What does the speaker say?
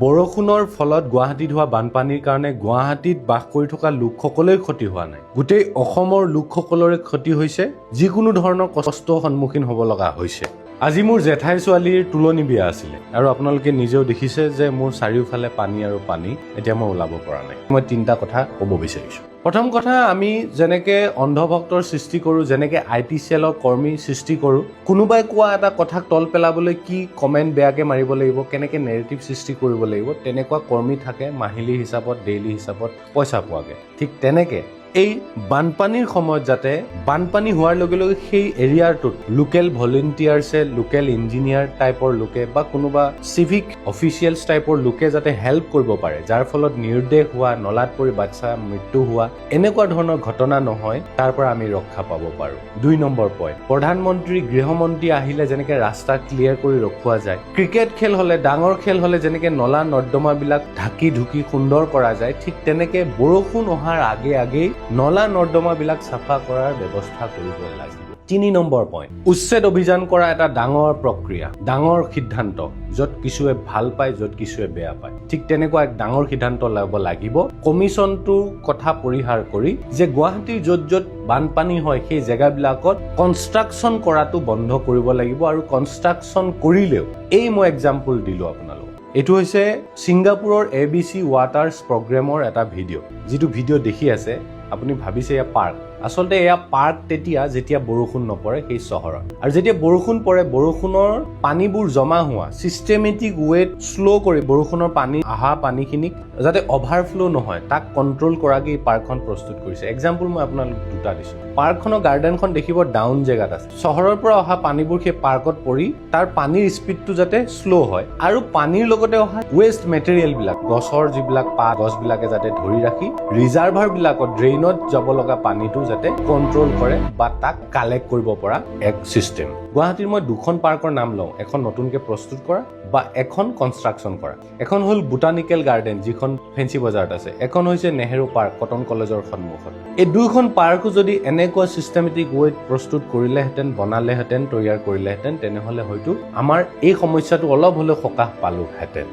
বৰষুণৰ ফলত গুৱাহাটীত হোৱা বানপানীৰ কাৰণে গুৱাহাটীত বাস কৰি থকা লোকসকলেই ক্ষতি হোৱা নাই, গোটেই অসমৰ লোকসকলৰে ক্ষতি হৈছে, যিকোনো ধৰণৰ কষ্টৰ সন্মুখীন হ'ব লগা হৈছে। আজি মোৰ জেঠাই ছোৱালীৰ তুলনি বিয়া আছিলে আৰু আপোনালোকে নিজেও দেখিছে যে মোৰ চাৰিওফালে পানী আৰু পানী, এতিয়া মই ওলাব পৰা নাই। মই 3টা কথা ক'ব বিচাৰিছোঁ। প্ৰথম কথা, আমি যেনেকৈ অন্ধভক্তৰ সৃষ্টি কৰোঁ, যেনেকৈ ITCLৰ কৰ্মী সৃষ্টি কৰোঁ, কোনোবাই কোৱা এটা কথাক তল পেলাবলৈ কি কমেণ্ট বেয়াকৈ মাৰিব লাগিব, কেনেকৈ নেৰেটিভ সৃষ্টি কৰিব লাগিব, তেনেকুৱা কৰ্মী থাকে মাহিলী হিচাপত, ডেইলি হিচাপত পইচা পোৱাকৈ। ঠিক তেনেকৈ এই বানপানীৰ সময়ত যাতে বানপানী হোৱাৰ লগে লগে সেই এৰিয়াটোত লোকেল ভলেণ্টিয়াৰ্ছে, লোকেল ইঞ্জিনিয়াৰ টাইপৰ লোকে বা কোনোবা চিভিক অফিচিয়েলছ টাইপৰ লোকে যাতে হেল্প কৰিব পাৰে, যাৰ ফলত নিৰ্দেশ হোৱা, নলাত পৰি বাচ্চা মৃত্যু হোৱা, এনেকুৱা ধৰণৰ ঘটনা নহয়, তাৰ পৰা আমি ৰক্ষা পাব পাৰোঁ। 2 নম্বৰ পইণ্ট, প্ৰধানমন্ত্ৰী, গৃহমন্ত্ৰী আহিলে যেনেকৈ ৰাস্তা ক্লিয়াৰ কৰি ৰখোৱা যায়, ক্ৰিকেট খেল হ'লে, ডাঙৰ খেল হ'লে যেনেকৈ নলা নৰ্দমাবিলাক ঢাকি ঢুকি সুন্দৰ কৰা যায়, ঠিক তেনেকৈ বৰষুণ অহাৰ আগেই নলা নৰ্দমাবিলাক চাফা কৰাৰ ব্যৱস্থা কৰিব লাগিব। 3 নম্বৰ পইণ্ট, উচ্ছেদ অভিযান কৰা এটা ডাঙৰ প্ৰক্ৰিয়া, ডাঙৰ সিদ্ধান্ত, য'ত কিছুৱে ভাল পায়, য'ত কিছুৱে বেয়া পায়। ঠিক তেনেকুৱা এক ডাঙৰ সিদ্ধান্ত ল'ব লাগিব, কমিশ্যনটোৰ কথা পৰিহাৰ কৰি, যে গুৱাহাটীৰ য'ত য'ত বানপানী হয় সেই জেগাবিলাকত কনষ্ট্ৰাকশ্যন কৰাটো বন্ধ কৰিব লাগিব, আৰু কনষ্ট্ৰাকশ্যন কৰিলেও, এই মই এক্সাম্পল দিলোঁ আপোনালোকক, এইটো হৈছে ছিংগাপুৰৰ ABC ৱাটাৰ্ছ প্ৰগ্ৰেমৰ এটা ভিডিঅ', যিটো ভিডিঅ' দেখি আছে আপুনি ভাবিছে এয়া পাৰ্ক, আচলতে এয়া পাৰ্ক তেতিয়া যেতিয়া বৰষুণ নপৰে সেই চহৰত, আৰু যেতিয়া বৰষুণ পৰে, বৰষুণৰ পানীবোৰ জমা হোৱা চিষ্টেমেটিক ৱেত শ্ল' কৰি বৰষুণৰ পানী অহা পানীখিনিক যাতে অভাৰফ্ল' নহয় তাক কণ্ট্ৰল কৰাকৈ এই পাৰ্কখন প্ৰস্তুত কৰিছে। এক্সাম্পল মই আপোনালোক 2টা দিছোঁ। পাৰ্কখনৰ গাৰ্ডেনখন দেখিব ডাউন জেগাত আছে, চহৰৰ পৰা অহা পানীবোৰ সেই পাৰ্কত পৰি তাৰ পানীৰ স্পীডটো যাতে শ্ল' হয়, আৰু পানীৰ লগতে অহা ৱেষ্ট মেটেৰিয়েলবিলাক, গছৰ যিবিলাক পাত, গছবিলাকে যাতে ধৰি ৰাখি ৰিজাৰ্ভাৰবিলাকত, ড্ৰেইনত যাব লগা পানীটো যাতে কণ্ট্ৰল কৰে বা তাক কালেক্ট কৰিব পৰা এক চিষ্টেম। গুৱাহাটীৰ মই 2খন পাৰ্কৰ নাম লওঁ, এখন নতুনকৈ প্ৰস্তুত কৰা বা এখন কনষ্ট্ৰাকশ্যন কৰা। এখন হ'ল বুটানিকেল গাৰ্ডেন, যিখন ফেঞ্চি বজাৰত আছে, এখন হৈছে নেহেৰু পাৰ্ক, কটন কলেজৰ সন্মুখত। এই 2খন পাৰ্কো যদি এনেকুৱা চিষ্টেমেটিক ৱেত প্ৰস্তুত কৰিলেহেঁতেন, বনালেহেঁতেন, তৈয়াৰ কৰিলেহেঁতেন, তেনেহ'লে হয়তো আমাৰ এই সমস্যাটো অলপ হ'লেও সকাহ পালোহেঁতেন।